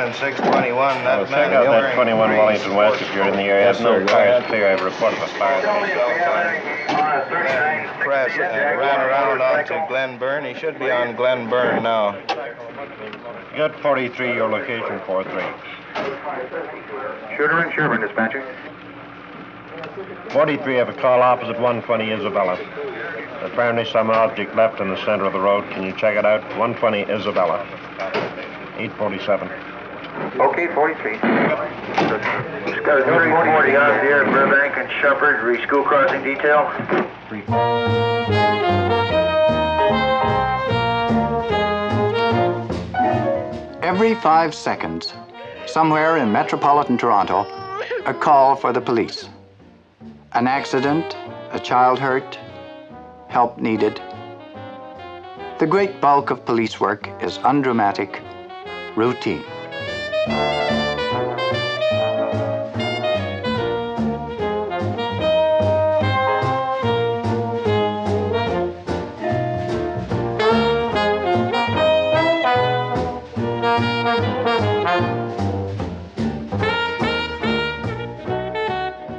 And 621, that man. Check out that 21 Wellington West if you're in the area. Yes, No sir. cars clear. I've reported the fire. Press ran around onto Glenburn. He should be on Glenburn now. Get 43, your location 43. Shooter and Sherman, dispatcher. 43, have a call opposite 120 Isabella. Apparently some object left in the center of the road. Can you check it out? 120 Isabella. 847. Okay, 43. Got a 340 out here, Burbank and Shepherd, re-school crossing detail. Every 5 seconds, somewhere in metropolitan Toronto, a call for the police. An accident, a child hurt, help needed. The great bulk of police work is undramatic, routine.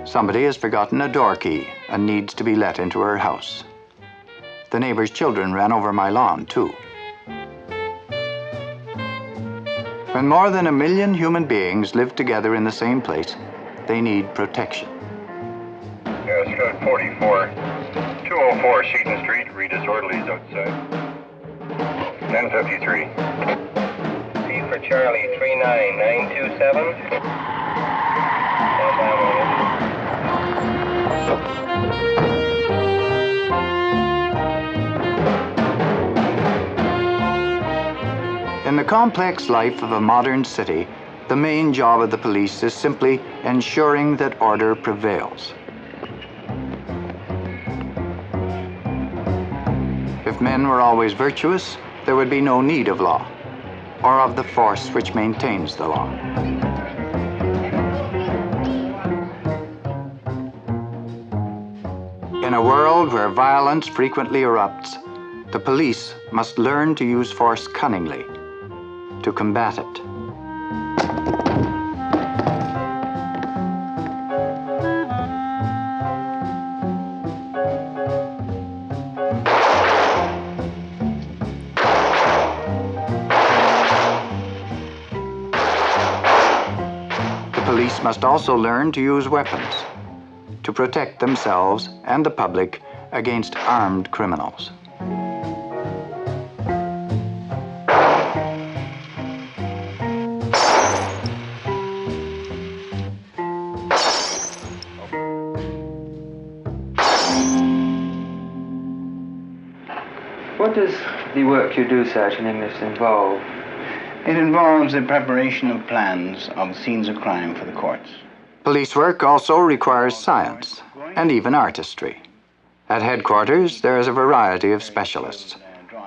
Somebody has forgotten a door key and needs to be let into her house. The neighbor's children ran over my lawn, too. When more than 1 million human beings live together in the same place, they need protection. Yes, code 44. 204 Sheaton Street, read disorderlies outside. 1053. C for Charlie, 39927. Stand by 1 minute. In the complex life of a modern city, the main job of the police is simply ensuring that order prevails. If men were always virtuous, there would be no need of law, or of the force which maintains the law. In a world where violence frequently erupts, the police must learn to use force cunningly, to combat it. The police must also learn to use weapons, to protect themselves and the public against armed criminals. What does the work you do, Sergeant Inglis, involve? It involves the preparation of plans of scenes of crime for the courts. Police work also requires science and even artistry. At headquarters, there is a variety of specialists,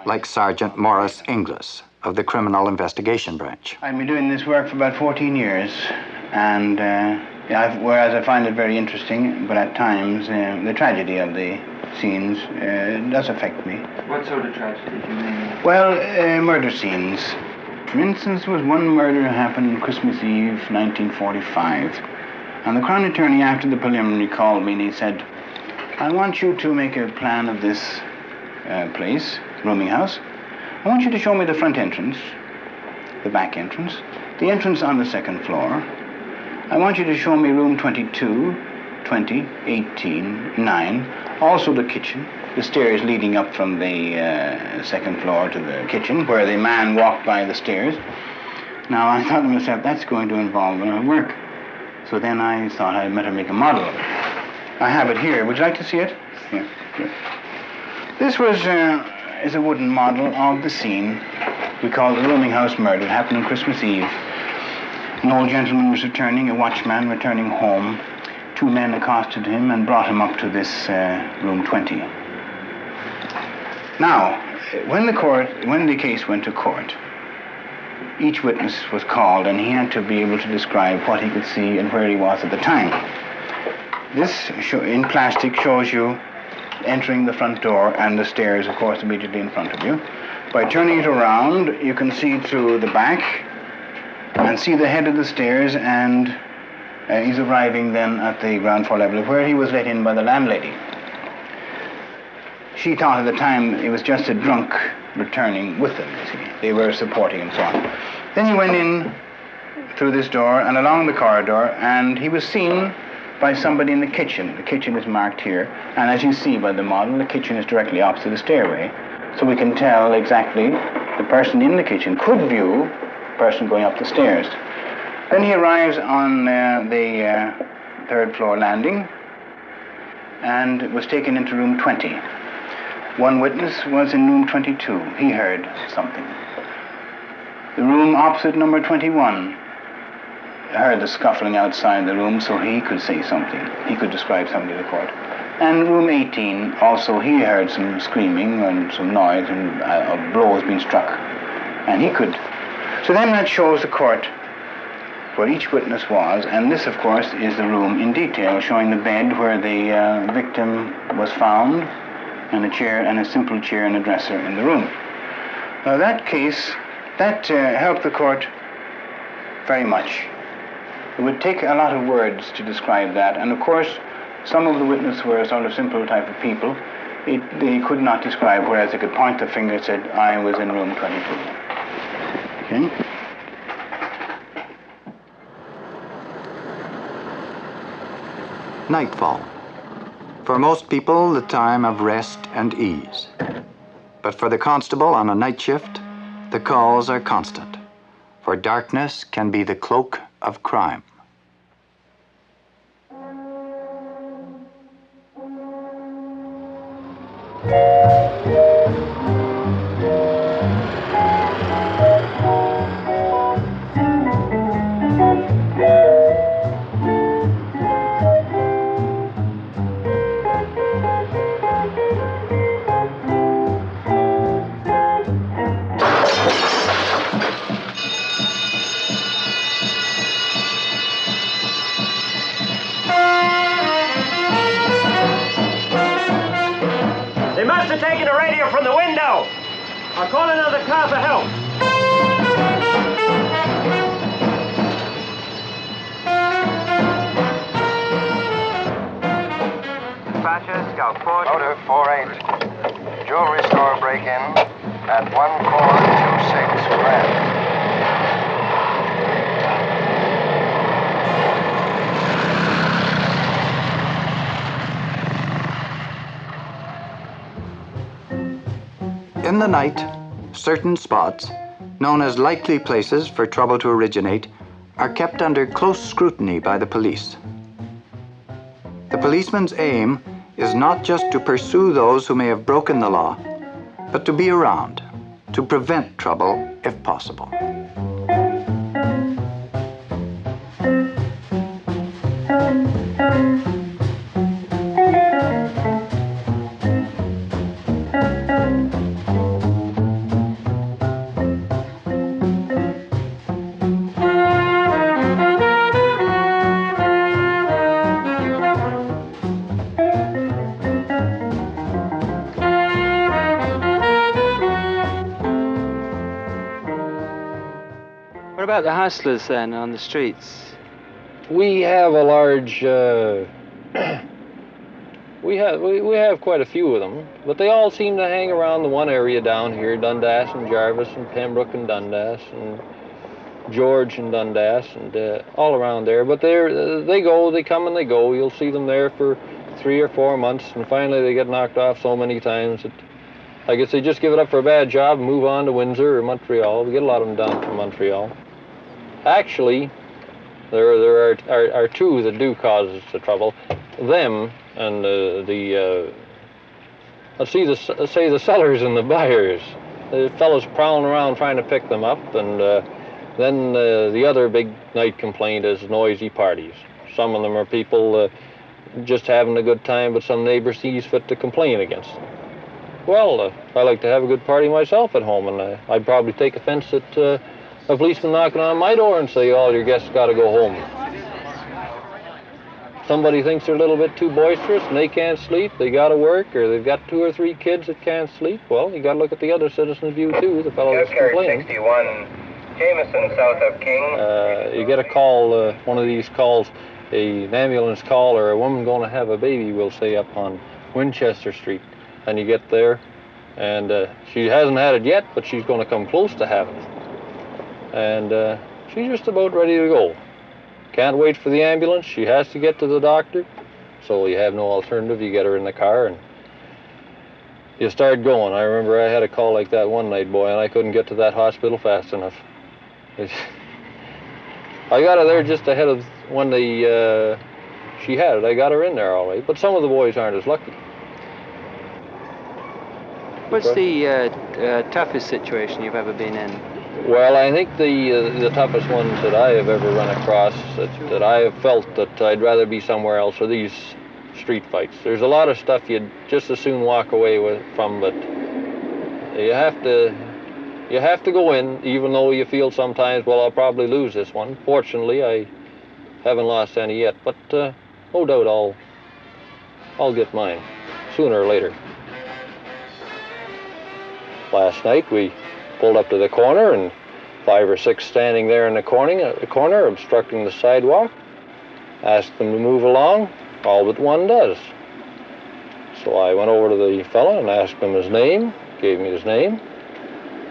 like Sergeant Morris Inglis of the Criminal Investigation Branch. I've been doing this work for about 14 years, and whereas I find it very interesting, but at times the tragedy of the scenes does affect me. What sort of tragedy do you mean? Well, murder scenes. For instance, there was one murder happened Christmas Eve, 1945. And the Crown Attorney, after the preliminary, called me and he said, I want you to make a plan of this place, rooming house. I want you to show me the front entrance, the back entrance, the entrance on the second floor. I want you to show me room 22, 20, 18, 9, also the kitchen, the stairs leading up from the second floor to the kitchen, where the man walked by the stairs. Now, I thought to myself, that's going to involve a lot of work. So then I thought I'd better make a model of it. I have it here. Would you like to see it? Here. Good. This is a wooden model of the scene we call the rooming house murder. It happened on Christmas Eve. An old gentleman was returning, a watchman returning home, two men accosted him and brought him up to this room 20. Now, when the case went to court, each witness was called and he had to be able to describe what he could see and where he was at the time. This, in plastic, shows you entering the front door and the stairs, of course, immediately in front of you. By turning it around, you can see through the back and see the head of the stairs, and he's arriving then at the ground floor level where he was let in by the landlady. She thought at the time it was just a drunk returning with them, you see. They were supporting and so on. Then he went in through this door and along the corridor, and he was seen by somebody in the kitchen. The kitchen is marked here, and as you see by the model, the kitchen is directly opposite the stairway. So we can tell exactly the person in the kitchen could view the person going up the stairs. Then he arrives on the third floor landing and was taken into room 20. One witness was in room 22. He heard something. The room opposite number 21 heard the scuffling outside the room, so he could say something. He could describe something to the court. And room 18, also, he heard some screaming and some noise and blows being struck. And he could. So then that shows the court where each witness was, and this, of course, is the room in detail, showing the bed where the victim was found, and a chair, and a simple chair and a dresser in the room. Now that case, that helped the court very much. It would take a lot of words to describe that, and of course, some of the witnesses were a sort of simple type of people. They could not describe, whereas they could point the finger and said, I was in room 22. Okay? Nightfall. For most people, the time of rest and ease. But for the constable on a night shift, the calls are constant, for darkness can be the cloak of crime. They must have taken the radio from the window. I'll call another car for help. Dispatcher, Scout 4. Motor 48. Jewelry store break-in at 1426 Grand. In the night, certain spots, known as likely places for trouble to originate, are kept under close scrutiny by the police. The policeman's aim is not just to pursue those who may have broken the law, but to be around, to prevent trouble if possible. What about the hustlers then on the streets? We have a large, we have quite a few of them, but they all seem to hang around the one area down here, Dundas and Jarvis and Pembroke and Dundas and George and Dundas and all around there. But they come and they go. You'll see them there for 3 or 4 months, and finally they get knocked off so many times that I guess they just give it up for a bad job and move on to Windsor or Montreal. We get a lot of them down from Montreal. Actually, there are two that do cause us the trouble. Them and let's say the sellers and the buyers. The fellows prowling around trying to pick them up, and then the other big night complaint is noisy parties. Some of them are people just having a good time, but some neighbor sees fit to complain against them. Well, I like to have a good party myself at home, and I'd probably take offense at a policeman knocking on my door and say, all your guests got to go home. Somebody thinks they're a little bit too boisterous and they can't sleep, they got to work, or they've got 2 or 3 kids that can't sleep. Well, you got to look at the other citizen's view too, the fellow that's complaining. 61, Jameson, south of King. You get a call, one of these calls, an ambulance call or a woman going to have a baby, we'll say, up on Winchester Street. And you get there, and she hasn't had it yet, but she's going to come close to having it. And she's just about ready to go. Can't wait for the ambulance. She has to get to the doctor. So you have no alternative. You get her in the car, and you start going. I remember I had a call like that one night, boy, and I couldn't get to that hospital fast enough. I got her there just ahead of when she had it. I got her in there all right, but some of the boys aren't as lucky. What's the toughest situation you've ever been in? Well, I think the toughest ones that I have ever run across, that I have felt that I'd rather be somewhere else, are these street fights. There's a lot of stuff you'd just as soon walk away from, but you have to go in, even though you feel sometimes, well, I'll probably lose this one. Fortunately, I haven't lost any yet, but no doubt I'll get mine sooner or later. Last night we pulled up to the corner, and 5 or 6 standing there in the corner obstructing the sidewalk. Asked them to move along, all but one does. So I went over to the fellow and asked him his name, gave me his name,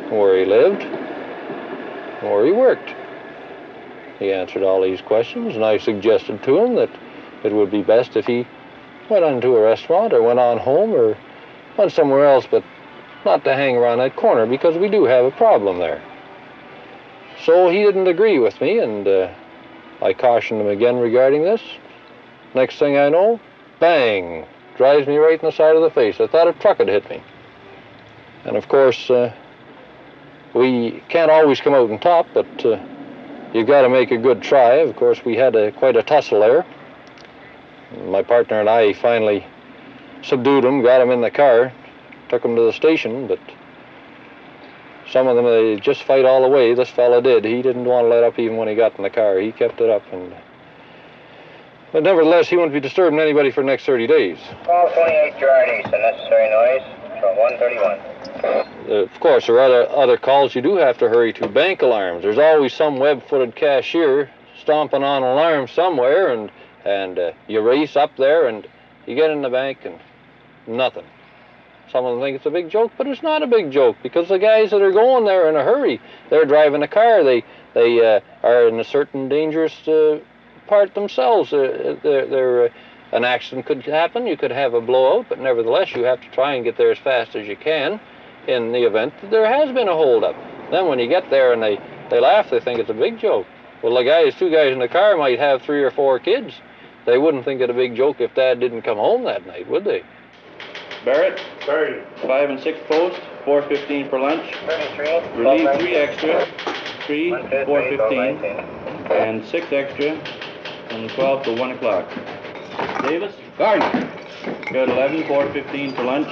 where he lived, and where he worked. He answered all these questions, and I suggested to him that it would be best if he went into a restaurant or went on home or went somewhere else, but not to hang around that corner, because we do have a problem there. So he didn't agree with me, and I cautioned him again regarding this. Next thing I know, bang, drives me right in the side of the face. I thought a truck had hit me. And of course, we can't always come out on top, but you've got to make a good try. Of course, we had quite a tussle there. My partner and I finally subdued him, got him in the car, took him to the station, but some of them, they just fight all the way. This fella did. He didn't want to let up even when he got in the car. He kept it up. But nevertheless, he won't be disturbing anybody for the next 30 days. Call 28 Gerard East, unnecessary noise from 131. Of course, there are other calls you do have to hurry to. Bank alarms. There's always some web-footed cashier stomping on an alarm somewhere, and you race up there, and you get in the bank, and nothing. Some of them think it's a big joke, but it's not a big joke, because the guys that are going there in a hurry, they're driving a car. They are in a certain dangerous part themselves. An accident could happen. You could have a blowout, but nevertheless, you have to try and get there as fast as you can in the event that there has been a holdup. Then when you get there and they laugh, they think it's a big joke. Well, the 2 guys in the car might have 3 or 4 kids. They wouldn't think it a big joke if Dad didn't come home that night, would they? Barrett, 5 and 6 post, 4:15 for lunch. 33. Relieve 3 extra, 3, 4:15, and 6 extra from 12 to 1 o'clock. Davis? Sergeant. Scout 11, 4:15 for lunch.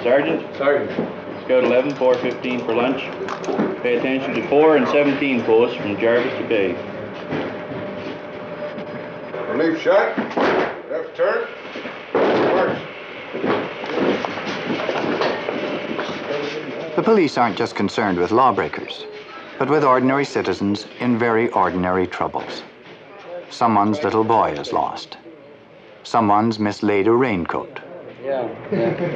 Sergeant? Scout 11, 4:15 for lunch. Pay attention to 4 and 17 posts from Jarvis to Bay. Relief shot. Left turn. March. The police aren't just concerned with lawbreakers, but with ordinary citizens in very ordinary troubles. Someone's little boy is lost. Someone's mislaid a raincoat. Yeah.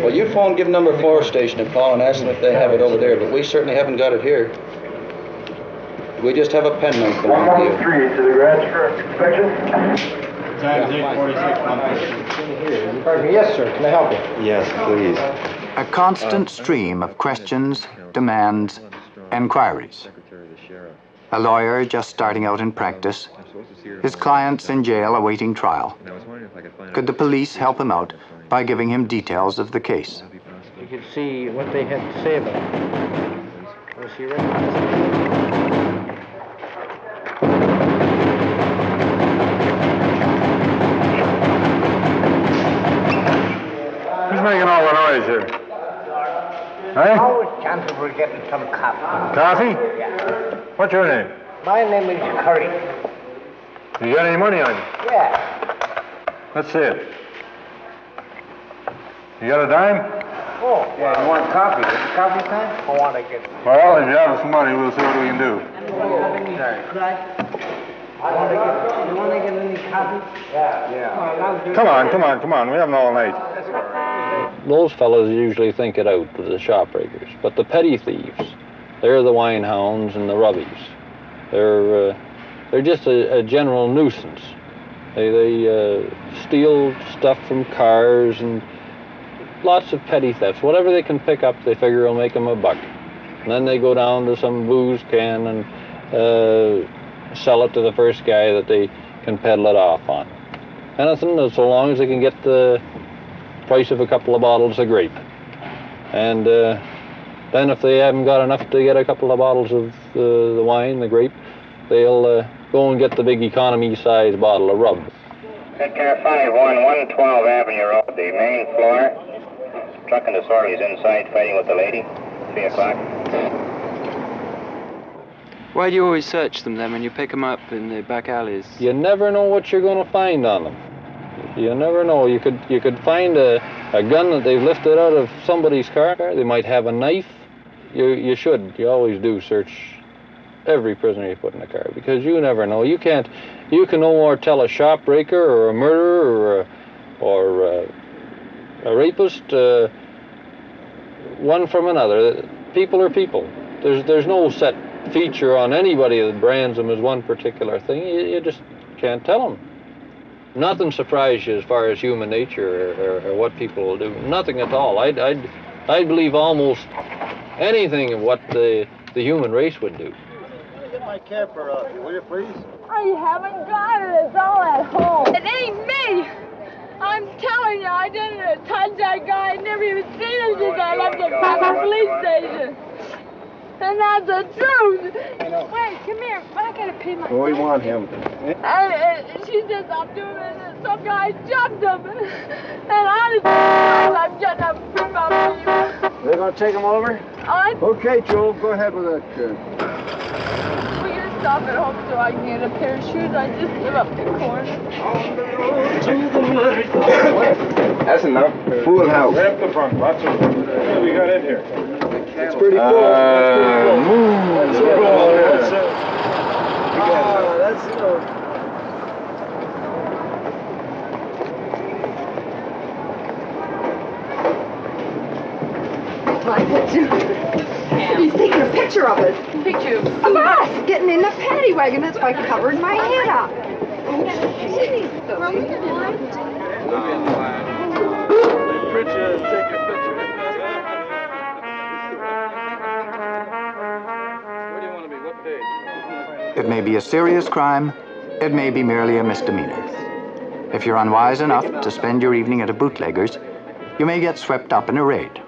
Well, you phone, give number 4 station a call and ask them if they have it over there, but we certainly haven't got it here. We just have a penknife belonging to you. 113 to the garage for inspection. Times 846. Pardon me, yes, sir. Can I help you? Yes, please. A constant stream of questions, demands, enquiries. A lawyer just starting out in practice, his clients in jail awaiting trial. Could the police help him out by giving him details of the case? You could see what they had to say about it. Was he recognized? making all the noise here? Hey? Always chances we're getting some coffee. Coffee? Yeah. What's your name? My name is Curry. You got any money on you? Yeah. Let's see it. You got a dime? Oh, yeah, you want coffee? Is it coffee time? I want to get... Well, if you have some money, we'll see what we can do. You want to get any coffee? Yeah. Come on. We haven't all night. Those fellows usually think it out, the shop breakers. But the petty thieves, they're the wine hounds and the rubbies. They're just a general nuisance. They steal stuff from cars and lots of petty thefts. Whatever they can pick up, they figure will make them a buck. And then they go down to some booze can and sell it to the first guy that they can peddle it off on. Anything, so long as they can get the price of a couple of bottles of grape. And then if they haven't got enough to get a couple of bottles of the wine, the grape, they'll go and get the big economy-size bottle of rub. Take care, 5-1, 112 Avenue Road, the main floor. Truck and disorderlies inside fighting with the lady. 3 o'clock. Why do you always search them then when you pick them up in the back alleys? You never know what you're going to find on them. You never know. You could find a gun that they've lifted out of somebody's car. They might have a knife. You always do search every prisoner you put in a car, because you never know. You can no more tell a shop breaker or a murderer or a rapist one from another. People are people. There's no set feature on anybody that brands them as one particular thing. You just can't tell them. Nothing surprises you as far as human nature or what people will do. Nothing at all. I'd believe almost anything of what the human race would do. Get my camper off you, will you please? I haven't got it. It's all at home. It ain't me. I'm telling you, I didn't touch that guy. I never even seen him since I left the fucking police station. And that's the truth. Wait, come here. I gotta pay my... Oh, we want him. And she says I'm doing it, and some guy jumped him. And I'm getting a free mouth for you. They're gonna take him over? Okay, Joel, go ahead with that. Will you stop at home so I can get a pair of shoes? I just live up the corner. That's enough. Full house. Right up the front. Lots of... What we got in here? It's pretty full. That's pretty full. My picture. He's taking a picture of us. Picture of us getting in the paddy wagon. That's why I covered my head up. It may be a serious crime, it may be merely a misdemeanor. If you're unwise enough to spend your evening at a bootlegger's, you may get swept up in a raid.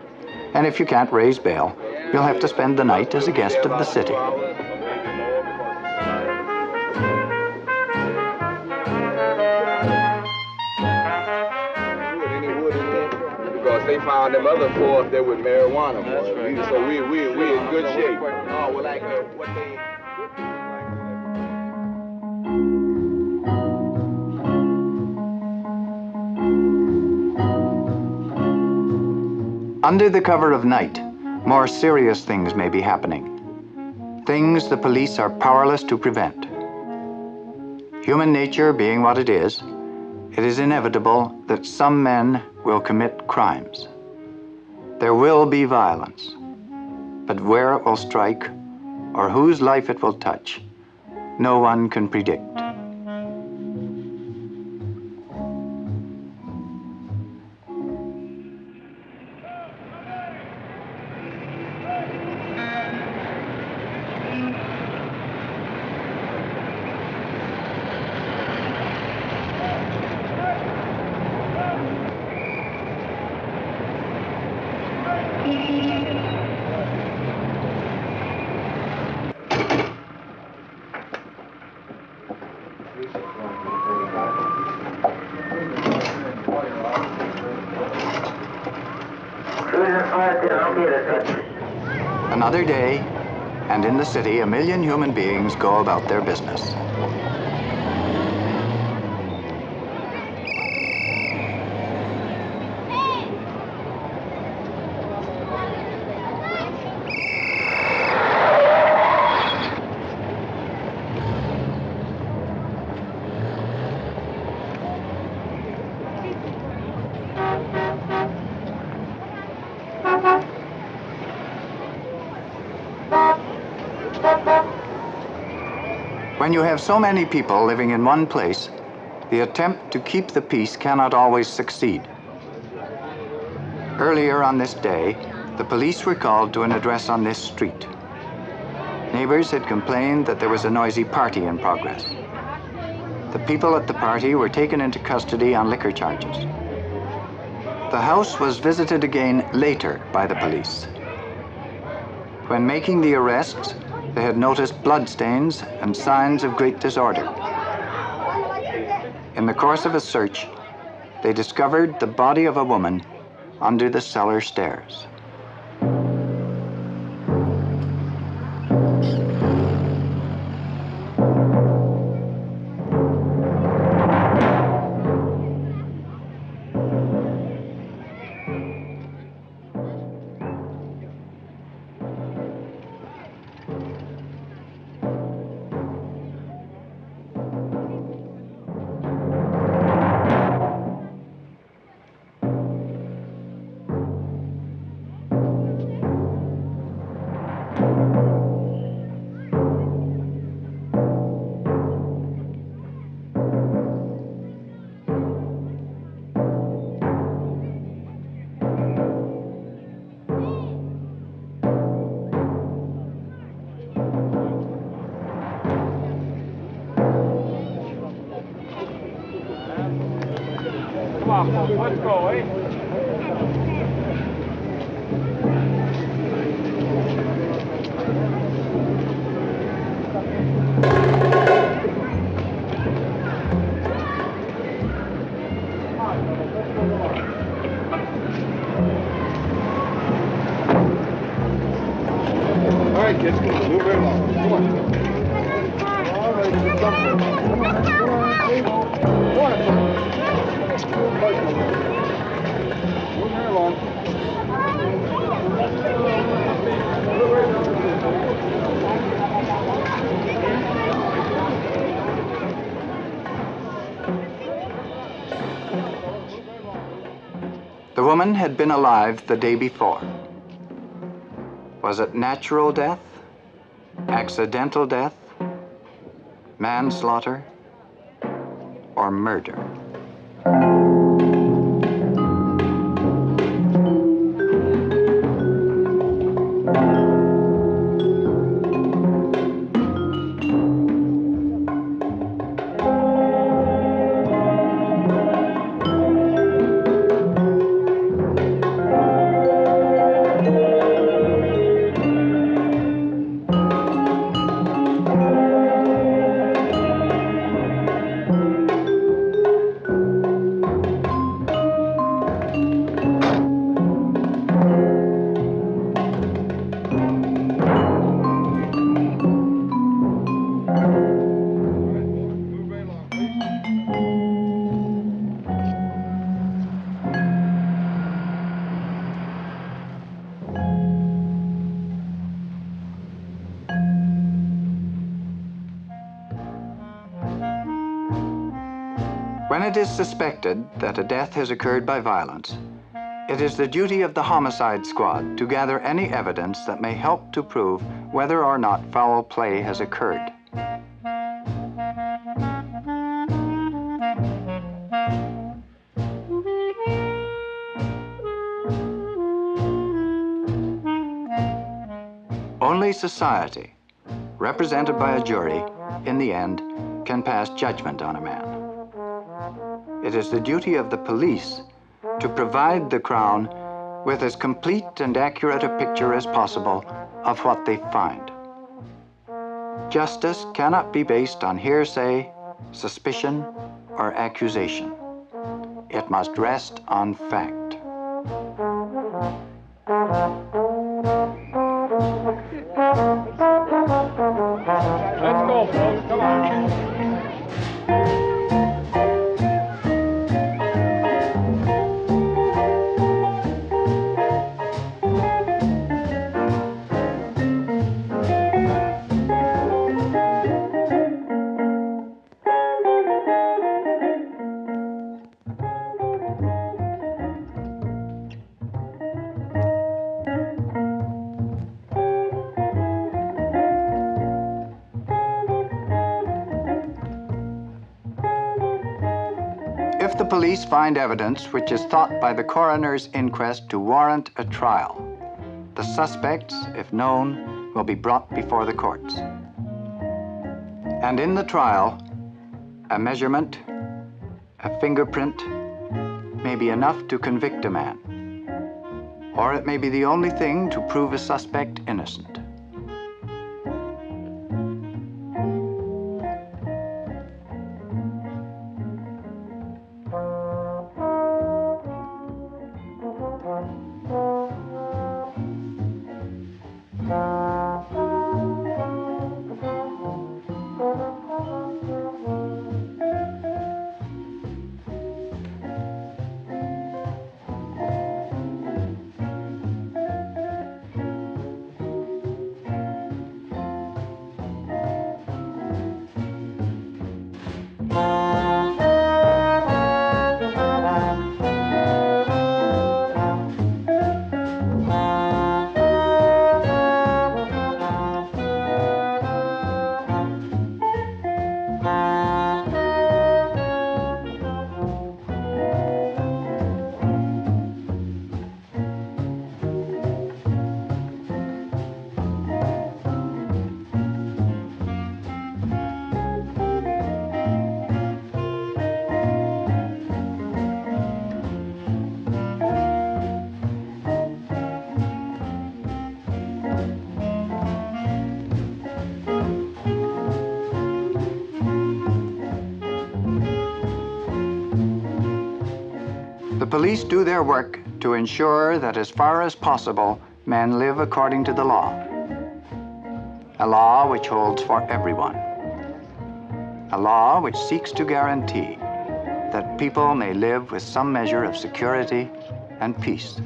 And if you can't raise bail, you'll have to spend the night as a guest of the city. Because they found them other four up there with marijuana. That's right. So we in good shape. Oh, well, like what they... Under the cover of night, more serious things may be happening. Things the police are powerless to prevent. Human nature being what it is inevitable that some men will commit crimes. There will be violence, but where it will strike or whose life it will touch, no one can predict. Another day, and in the city, 1 million human beings go about their business. When you have so many people living in one place, the attempt to keep the peace cannot always succeed. Earlier on this day, the police were called to an address on this street. Neighbors had complained that there was a noisy party in progress. The people at the party were taken into custody on liquor charges. The house was visited again later by the police. When making the arrests, they had noticed bloodstains and signs of great disorder. In the course of a search, they discovered the body of a woman under the cellar stairs. Come on, folks, let's go, eh? All right, kids, come on, move right along. Come on. All right, just jump in. Come on, come on, please. Go on, come on. Move right along. The woman had been alive the day before. Was it natural death, accidental death, manslaughter, or murder? When it is suspected that a death has occurred by violence, it is the duty of the homicide squad to gather any evidence that may help to prove whether or not foul play has occurred. Only society, represented by a jury, in the end, can pass judgment on a man. It is the duty of the police to provide the Crown with as complete and accurate a picture as possible of what they find. Justice cannot be based on hearsay, suspicion, or accusation. It must rest on fact. Let's go, folks. Come on. If the police find evidence which is thought by the coroner's inquest to warrant a trial, the suspects, if known, will be brought before the courts. And in the trial, a measurement, a fingerprint, may be enough to convict a man, or it may be the only thing to prove a suspect innocent. The police do their work to ensure that as far as possible, men live according to the law. A law which holds for everyone. A law which seeks to guarantee that people may live with some measure of security and peace.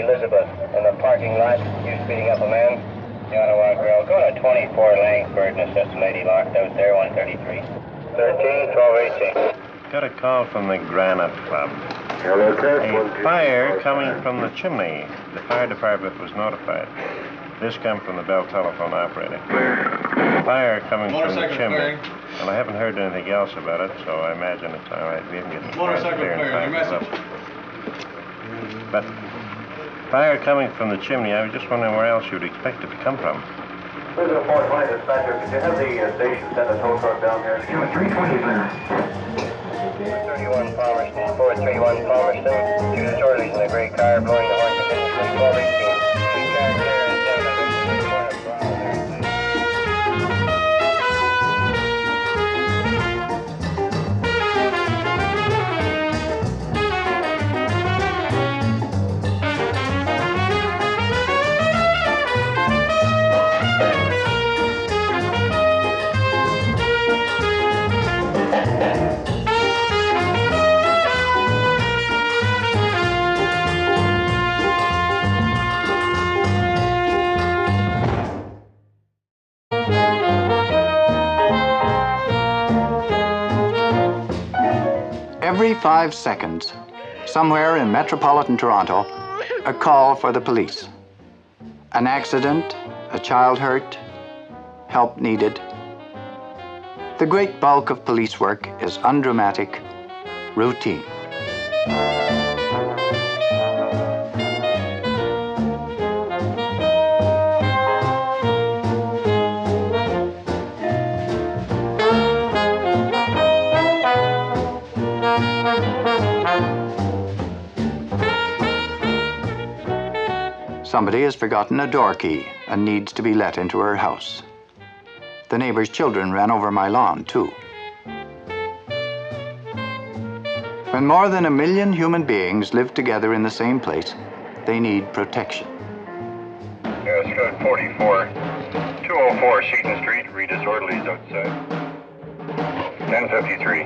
Elizabeth in the parking lot. You speeding up a man? The Ottawa Grill. Go to 24 Langford and assist the lady locked out there, 133. 13, 12, 18. Got a call from the Granite Club. Hello, A fire coming from the chimney. The fire department was notified. This comes from the Bell telephone operator. Fire coming from the chimney. Well, I haven't heard anything else about it, so I imagine it's all right. We haven't get the Motorcycle clear. Your message. But fire coming from the chimney, I was just wondering where else you'd expect it to come from. Physical 420 dispatcher, could you have the station send a tow truck down here? 320, please. 31 Palmerston, 431 Palmerston. Two disorderlies in a gray car blowing the horn continuously, 1218. Three cars there and 700 corner Brown there. Every 5 seconds, somewhere in metropolitan Toronto, a call for the police. An accident, a child hurt, help needed. The great bulk of police work is undramatic, routine. Somebody has forgotten a door key and needs to be let into her house. The neighbor's children ran over my lawn, too. When more than 1 million human beings live together in the same place, they need protection. Yeah, Scott 44. 204 Sheaton Street, read disorderlies outside. 1053.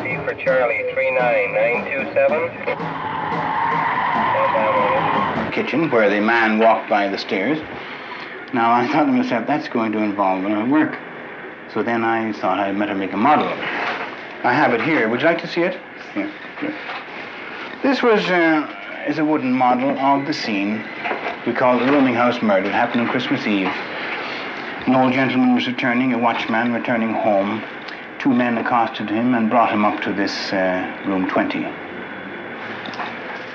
P for Charlie, 39927. Kitchen, where the man walked by the stairs. Now, I thought to myself, that's going to involve work. So then I thought I'd better make a model. I have it here. Would you like to see it? Here. This is a wooden model of the scene we call the rooming house murder. It happened on Christmas Eve. An old gentleman was returning, a watchman returning home. 2 men accosted him and brought him up to this room 20.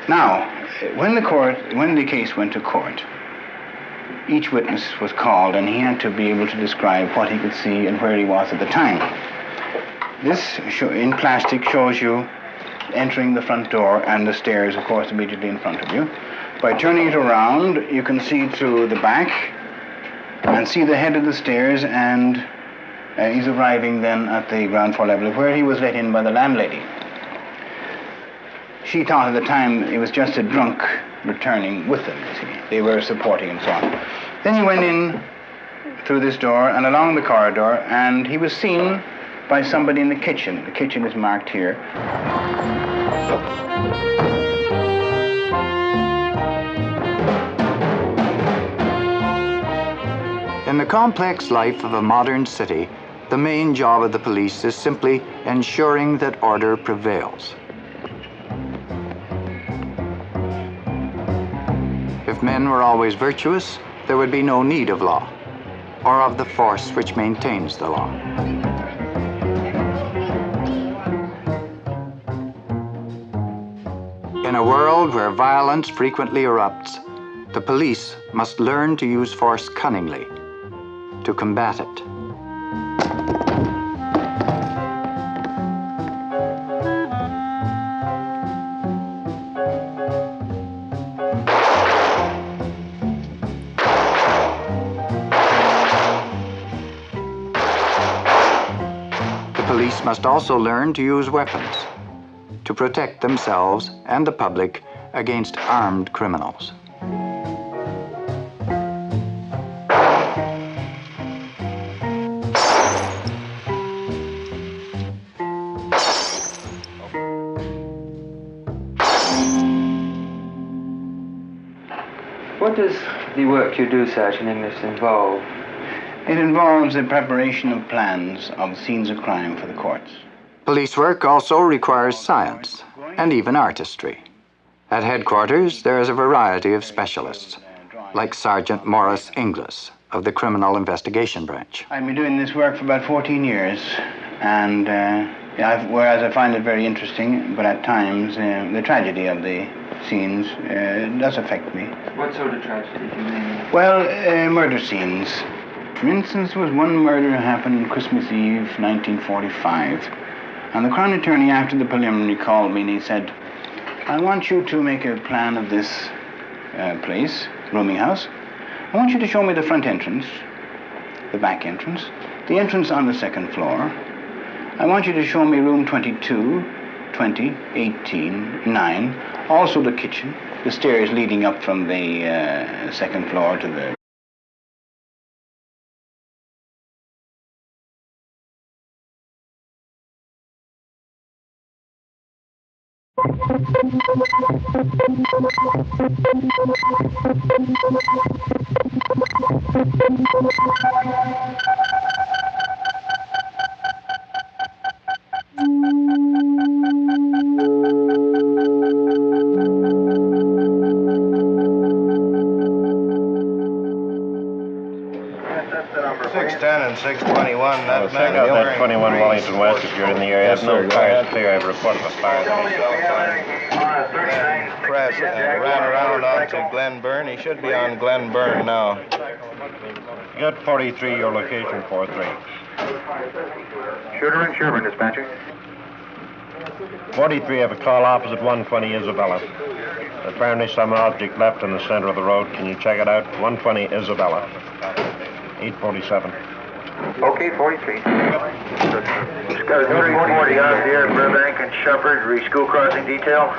Now, when the case went to court, each witness was called and he had to be able to describe what he could see and where he was at the time. This, in plastic, shows you entering the front door and the stairs, of course, immediately in front of you. By turning it around, you can see through the back and see the head of the stairs, and he's arriving then at the ground floor level where he was let in by the landlady. She thought at the time it was just a drunk returning with them, you see. They were supporting and so on. Then he went in through this door and along the corridor, and he was seen by somebody in the kitchen. The kitchen is marked here. In the complex life of a modern city, the main job of the police is simply ensuring that order prevails. If men were always virtuous, there would be no need of law, or of the force which maintains the law. In a world where violence frequently erupts, the police must learn to use force cunningly to combat it. The police must also learn to use weapons to protect themselves and the public against armed criminals. What does the work you do, Sergeant English, involve? It involves the preparation of plans of scenes of crime for the courts. Police work also requires science and even artistry. At headquarters, there is a variety of specialists, like Sergeant Morris Inglis of the Criminal Investigation Branch. I've been doing this work for about 14 years, and whereas I find it very interesting, but at times the tragedy of the scenes does affect me. What sort of tragedy do you mean? Well, murder scenes. For instance, there was one murder happened Christmas Eve, 1945. And the Crown Attorney, after the preliminary, called me and he said, I want you to make a plan of this place, rooming house. I want you to show me the front entrance, the back entrance, the entrance on the second floor. I want you to show me room 22, 20, 18, 9, also the kitchen, the stairs leading up from the second floor to the... And 621, that check out that 21 Wellington West if you're in the area. Yes, sir. Fire clear. I've reported a fire. Press and ran around onto Glenburn. He should be on Glenburn now. You got 43, your location 43. Shooter and Sherman, dispatcher. 43, I have a call opposite 120 Isabella. Apparently some object left in the center of the road. Can you check it out? 120 Isabella. 847. Okay, 43. Scott 340 on the air, Burbank and Shepherd, re-school crossing detail.